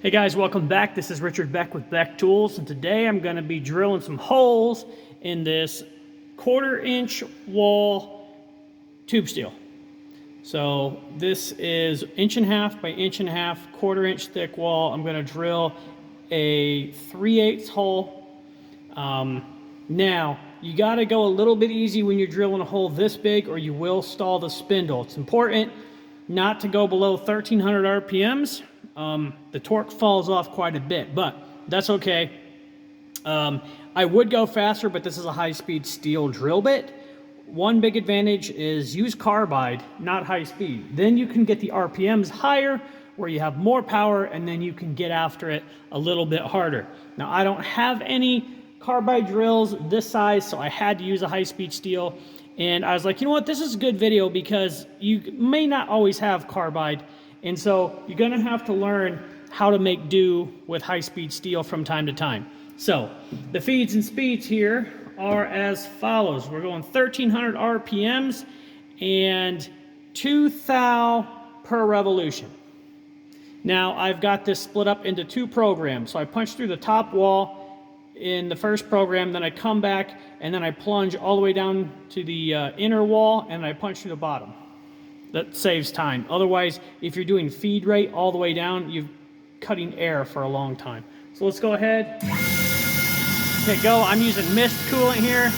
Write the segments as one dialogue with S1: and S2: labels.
S1: Hey guys, welcome back. This is Richard Beck with Beck Tools, and today I'm going to be drilling some holes in this 1/4-inch wall tube steel. So this is 1.5 by 1.5, 1/4-inch thick wall. I'm going to drill a 3/8 hole. Now, you got to go a little bit easy when you're drilling a hole this big, or you will stall the spindle. It's important not to go below 1300 RPMs. The torque falls off quite a bit, but that's okay. I would go faster, but this is a high-speed steel drill bit. One big advantage is use carbide, not high speed. Then you can get the RPMs higher, where you have more power, and then you can get after it a little bit harder. Now, I don't have any carbide drills this size, so I had to use a high-speed steel. And I was like, you know what, this is a good video because you may not always have carbide. And so you're gonna have to learn how to make do with high-speed steel from time to time. So the feeds and speeds here are as follows. We're going 1300 RPMs and 2 thou per revolution. Now I've got this split up into 2 programs. So I punch through the top wall in the first program, then I come back and then I plunge all the way down to the inner wall and I punch through the bottom. That saves time. Otherwise, if you're doing feed rate all the way down, you're cutting air for a long time. So let's go ahead. Okay, go. I'm using mist coolant here.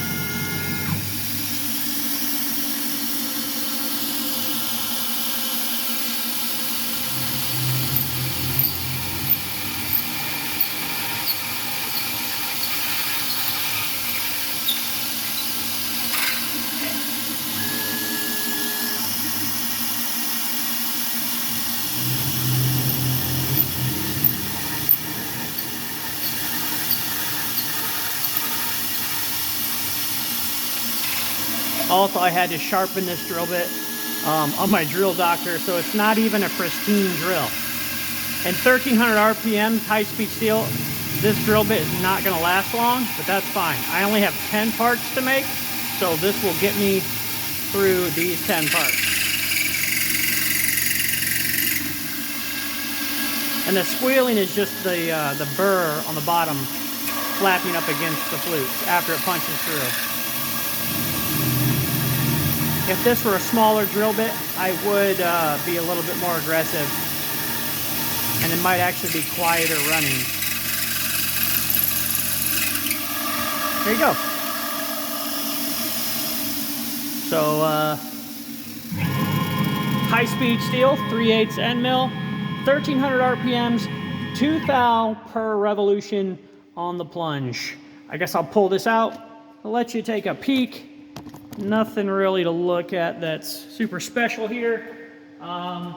S1: Also, I had to sharpen this drill bit on my drill doctor, so it's not even a pristine drill. And 1300 RPM, high-speed steel, this drill bit is not going to last long, but that's fine. I only have 10 parts to make, so this will get me through these 10 parts. And the squealing is just the burr on the bottom flapping up against the flutes after it punches through. If this were a smaller drill bit, I would be a little bit more aggressive, and it might actually be quieter running. There you go. So, high-speed steel, 3/8 end mill, 1300 RPMs, 2 thou per revolution on the plunge. I guess I'll pull this out. I'll let you take a peek. Nothing really to look at that's super special here. I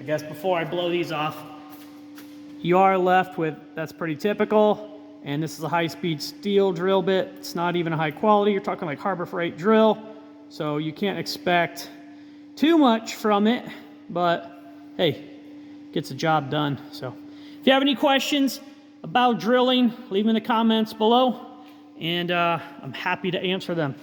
S1: guess before I blow these off, you are left with, that's pretty typical, and this is a high-speed steel drill bit. It's not even a high quality. You're talking like Harbor Freight drill, so you can't expect too much from it, but hey, gets the job done. So if you have any questions about drilling, leave them in the comments below, and I'm happy to answer them.